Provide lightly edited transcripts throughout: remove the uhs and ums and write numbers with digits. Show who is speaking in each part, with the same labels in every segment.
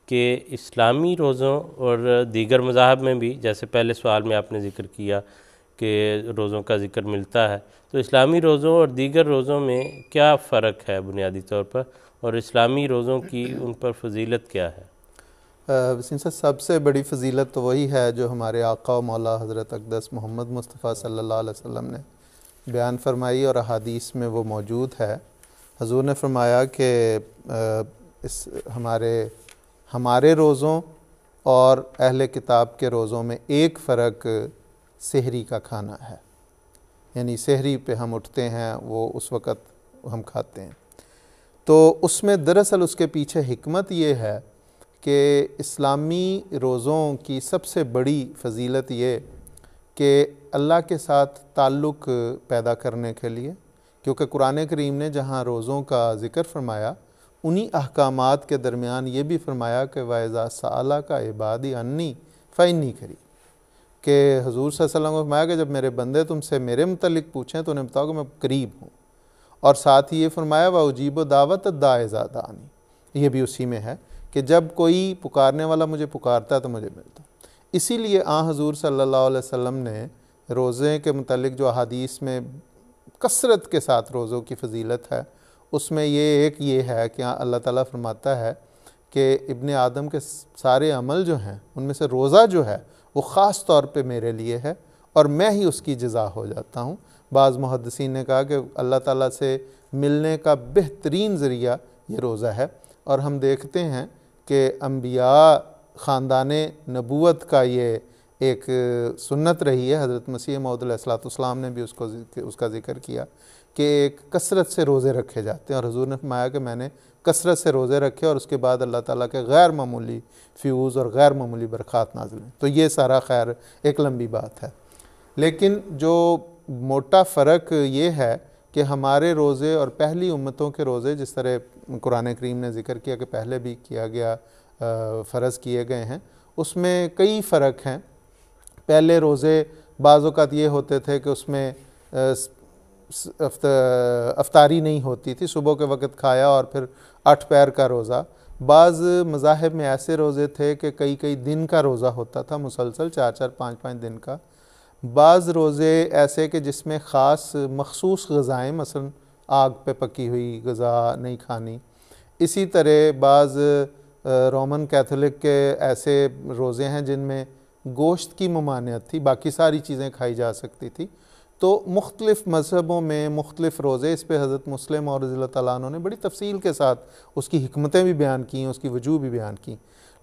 Speaker 1: کہ اسلامی روزوں اور دیگر مذاہب میں بھی، جیسے پہلے سوال میں آپ نے ذکر کیا کہ روزوں کا ذکر ملتا ہے، تو اسلامی روزوں اور دیگر روزوں میں کیا فرق ہے بنیادی طور پر، اور اسلامی روزوں کی ان پر فضیلت کیا ہے؟
Speaker 2: وسیم صاحب، سب سے بڑی فضیلت تو وہی ہے جو ہمارے آقا و مولا حضرت اقدس محمد مصطفیٰ صلی اللہ علیہ وسلم نے بیان فرمائی اور احادیث میں وہ موجود ہے۔ حضور نے فرمایا کہ ہمارے روزوں اور اہل کتاب کے روزوں میں ایک فرق سحری کا کھانا ہے، یعنی سحری پہ ہم اٹھتے ہیں، وہ اس وقت ہم کھاتے ہیں۔ تو اس میں دراصل اس کے پیچھے حکمت یہ ہے کہ اسلامی روزوں کی سب سے بڑی فضیلت یہ کہ اللہ کے ساتھ تعلق پیدا کرنے کے لیے، کیونکہ قرآن کریم نے جہاں روزوں کا ذکر فرمایا، انہی احکامات کے درمیان یہ بھی فرمایا کہ وَإِذَا سَأَلَكَ عِبَادِي عَنِّي فَإِنِّي قَرِيبٌ، کہ حضور صلی اللہ علیہ وسلم نے فرمایا کہ جب میرے بندے تم سے میرے متعلق پوچھیں تو انہیں بتاؤ کہ میں قریب ہوں، اور ساتھ ہی یہ فرمایا وَأُجِيبُ دَعْوَتَ الدَّاعِ إِذَا دَعَانِ، یہ بھی اسی میں ہے کہ جب کوئی پکارنے والا مجھے پکارتا ہے تو مجھے ملتا۔ اسی لیے حضور صلی اللہ علیہ وسلم نے روزے کے متعلق جو احادیث میں کثرت کے ساتھ روزوں کی فضیلت ہے، اس میں یہ ہے کہ اللہ تعالیٰ فرماتا ہے کہ ابن آدم کے سارے عمل جو ہیں ان میں سے روزہ جو ہے وہ خاص طور پہ میرے لیے ہے اور میں ہی اس کی جزا ہو جاتا ہوں۔ بعض محدثین نے کہا کہ اللہ تعالیٰ سے ملنے کا بہترین ذریعہ یہ روزہ ہے، اور ہم دیکھتے ہیں کہ انبیاء خاندان نبوت کا یہ ایک سنت رہی ہے۔ حضرت مسیح موعود علیہ السلام نے بھی اس کا ذکر کیا کہ ایک کثرت سے روزے رکھے جاتے ہیں، اور حضور نے فرمایا کہ میں نے کثرت سے روزے رکھے اور اس کے بعد اللہ تعالیٰ کے غیر معمولی فیوز اور غیر معمولی برکات نازل ہیں۔ تو یہ سارا خیر ایک لمبی بات ہے، لیکن جو موٹا فرق یہ ہے کہ ہمارے روزے اور پہلی امتوں کے روزے، جس طرح قرآن کریم نے ذکر کیا کہ پہلے بھی کیا گیا، فرض کیے گئے ہیں، اس میں کئی فرق ہیں۔ پہلے روزے بعض اوقات یہ ہوتے تھے کہ اس میں افطاری نہیں ہوتی تھی، صبح کے وقت کھایا اور پھر 8 پہر کا روزہ۔ بعض مذاہب میں ایسے روزے تھے کہ کئی دن کا روزہ ہوتا تھا، مسلسل 4 5 دن کا۔ بعض روزے ایسے کہ جس میں خاص مخصوص غذائیں، مثلا آگ پہ پکی ہوئی غذا نہیں کھانی۔ اسی طرح بعض رومن کیتھولک کے ایسے روزے ہیں جن میں گوشت کی ممانعت تھی، باقی ساری چیزیں کھائی جا سکتی تھی۔ تو مختلف مذہبوں میں مختلف روزے، اس پہ حضرت مسلم اور رضی اللہ تعالیٰ عنہ نے بڑی تفصیل کے ساتھ اس کی حکمتیں بھی بیان کی، اس کی وجوہ بھی بیان کی۔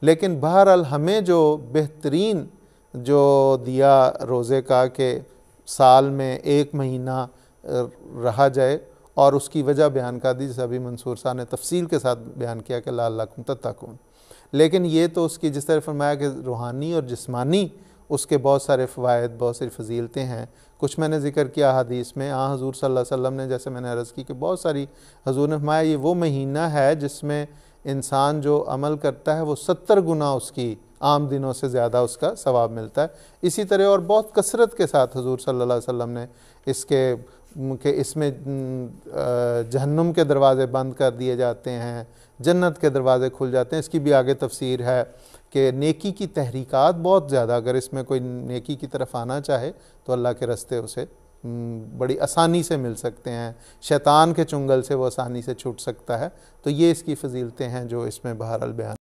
Speaker 2: لیکن بہرحال ہمیں جو بہترین جو دیا روزے کا کہ سال میں 1 مہینہ رہا جائے، اور اس کی وجہ بیان کر دی، جیسے ابھی منصور صاحب نے تفصیل کے ساتھ بیان کیا کہ لعلکم تتقون۔ لیکن یہ تو اس کی جس طرح فرمایا کہ روحانی اور جسمانی اس کے بہت سارے فوائد، بہت ساری فضیلتیں ہیں۔ کچھ میں نے ذکر کیا حدیث میں، حضور صلی اللہ علیہ وسلم نے، جیسے میں نے عرض کی کہ بہت ساری، حضور نے فرمایا یہ وہ مہینہ ہے جس میں انسان جو عمل کرتا ہے وہ 70 گنا اس کی عام دنوں سے زیادہ اس کا ثواب ملتا ہے۔ اسی طرح اور بہت کثرت کے ساتھ حضور صلی اللہ علیہ وسلم نے اس میں جہنم کے دروازے بند کر دیے جاتے ہیں، جنت کے دروازے کھل جاتے ہیں۔ اس کی بھی آگے تفسیر ہے کہ نیکی کی تحریکات بہت زیادہ، اگر اس میں کوئی نیکی کی طرف آنا چاہے تو اللہ کے رستے اسے بڑی آسانی سے مل سکتے ہیں، شیطان کے چنگل سے وہ آسانی سے چھوٹ سکتا ہے۔ تو یہ اس کی فضیلتیں ہیں جو اس میں بہرحال بیان